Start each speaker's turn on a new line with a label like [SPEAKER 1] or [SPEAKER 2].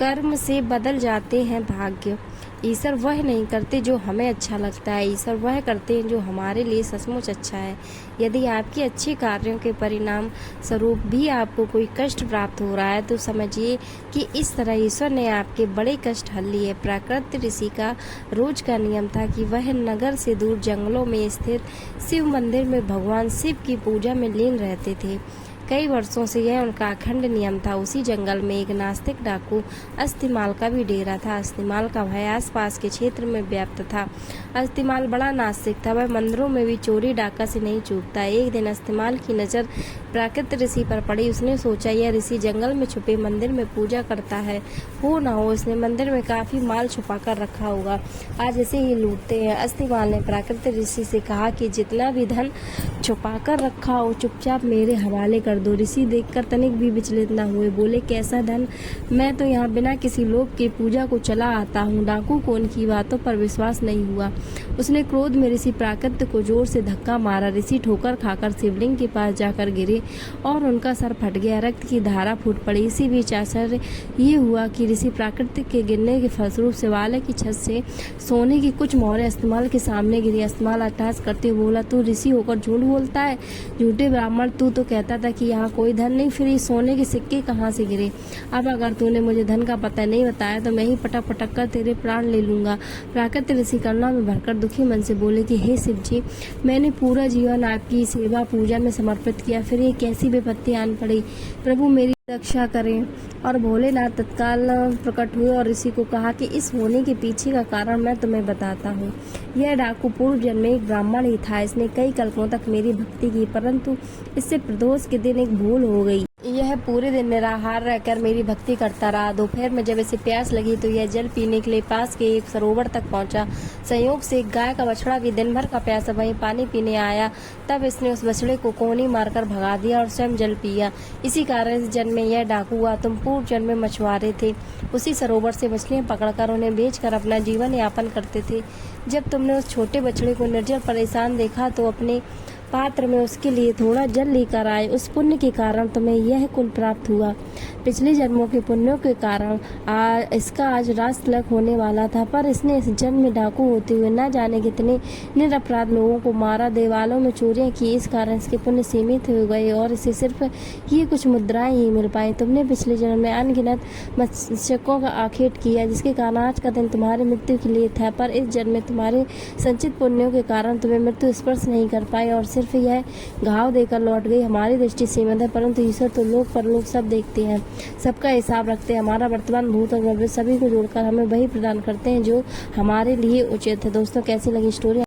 [SPEAKER 1] कर्म से बदल जाते हैं भाग्य। ईश्वर वह नहीं करते जो हमें अच्छा लगता है, ईश्वर वह करते हैं जो हमारे लिए सचमुच अच्छा है। यदि आपके अच्छे कार्यों के परिणाम स्वरूप भी आपको कोई कष्ट प्राप्त हो रहा है तो समझिए कि इस तरह ईश्वर ने आपके बड़े कष्ट हल लिए। प्राकृत ऋषि का रोज का नियम था कि वह नगर से दूर जंगलों में स्थित शिव मंदिर में भगवान शिव की पूजा में लीन रहते थे। कई वर्षों से यह उनका अखंड नियम था। उसी जंगल में एक नास्तिक डाकू अस्तिमाल का भी डेरा था। अस्तिमाल का भय आसपास के क्षेत्र में व्याप्त था। अस्तिमाल बड़ा नास्तिक था, वह मंदिरों में भी चोरी डाका से नहीं चूकता। एक दिन अस्तिमाल की नज़र प्राकृत ऋषि पर पड़ी। उसने सोचा यह ऋषि जंगल में छुपे मंदिर में पूजा करता है, हो ना हो इसने मंदिर में काफी माल छुपा कर रखा होगा, आज इसे ही लूटते हैं। अस्तिमाल ने प्राकृत ऋषि से कहा कि जितना भी धन छुपा कर रखा हो चुपचाप मेरे हवाले कर दो। ऋषि देखकर तनिक भी विचलित न हुए, बोले कैसा धन? मैं तो यहाँ बिना किसी लोक की पूजा को चला आता हूँ। डाकू को उनकी बातों पर विश्वास नहीं हुआ। उसने क्रोध में ऋषि प्राकृत को जोर से धक्का मारा। ऋषि ठोकर खाकर शिवलिंग के पास जाकर गिरे और उनका सर फट गया, रक्त की धारा फूट पड़ी। इसी बीच आश्चर्य ये हुआ कि ऋषि प्राकृतिक के गिरने के फलस्वरूप शिवालय की छत से सोने की कुछ मोहरें अस्तिमाल के सामने गिरी। अस्तिमाल अट्टहास करते हुए बोला, तू ऋषि होकर झूठ बोलता है, झूठे ब्राह्मण, तू तो कहता था कि यहाँ कोई धन नहीं, फिर ये सोने के सिक्के कहाँ से गिरे? अब अगर तूने मुझे धन का पता नहीं बताया तो मैं ही पटक पटक कर तेरे प्राण ले लूंगा। प्राकृत ऋषि करुणा में भरकर दुखी मन से बोले कि हे शिव जी, मैंने पूरा जीवन आपकी सेवा पूजा में समर्पित किया, फिर ये कैसी विपत्ति आन पड़ी? प्रभु मेरी रक्षा करें। और भोलेनाथ तत्काल प्रकट हुए और ऋषि को कहा कि इस होने के पीछे का कारण मैं तुम्हें बताता हूँ। यह डाकू पूर्व जन्म में एक ब्राह्मण ही था। इसने कई कल्पों तक मेरी भक्ति की, परंतु इससे प्रदोष के दिन एक भूल हो गई। यह पूरे दिन निराहार रहकर मेरी भक्ति करता रहा। दोपहर में जब इसे प्यास लगी तो यह जल पीने के लिए पास के एक सरोवर तक पहुंचा। संयोग से एक गाय का बछड़ा भी दिन भर का प्यासा वहीं पानी पीने आया। तब इसने उस बछड़े को कोनी मारकर भगा दिया और स्वयं जल पिया। इसी कारण इस जन्म में यह डाकू हुआ। तुम पूर्व जन्म में मछुआरे थे, उसी सरोवर से मछलियां पकड़कर उन्हें बेचकर अपना जीवन यापन करते थे। जब तुमने उस छोटे बछड़े को निर्जल परेशान देखा तो अपने पात्र में उसके लिए थोड़ा जल लेकर आए। उस पुण्य के कारण तुम्हें यह कुल प्राप्त हुआ। पिछले जन्मों के पुण्यों के कारण इसका आज राज तिलक होने वाला था, पर इसने इस जन्म में डाकू होते हुए न जाने कितने निरपराध लोगों को मारा, देवालों में चोरियां की। इस कारण इसके पुण्य सीमित हो गए और इसे सिर्फ ये कुछ मुद्राएं ही मिल पाई। तुमने पिछले जन्म में अनगिनत मत्स्यकों का आखेट किया, जिसके कारण आज का दिन तुम्हारी मृत्यु के लिए था, पर इस जन्म में तुम्हारे संचित पुण्यों के कारण तुम्हें मृत्यु स्पर्श नहीं कर पाई और सिर्फ यह घाव देकर लौट गई। हमारी दृष्टि सीमित है, परंतु ईश्वर तो लोक परलोक सब देखते हैं, सबका हिसाब रखते हैं। हमारा वर्तमान, भूत और भविष्य सभी को जोड़कर हमें वही प्रदान करते हैं जो हमारे लिए उचित है। दोस्तों, कैसी लगी स्टोरी?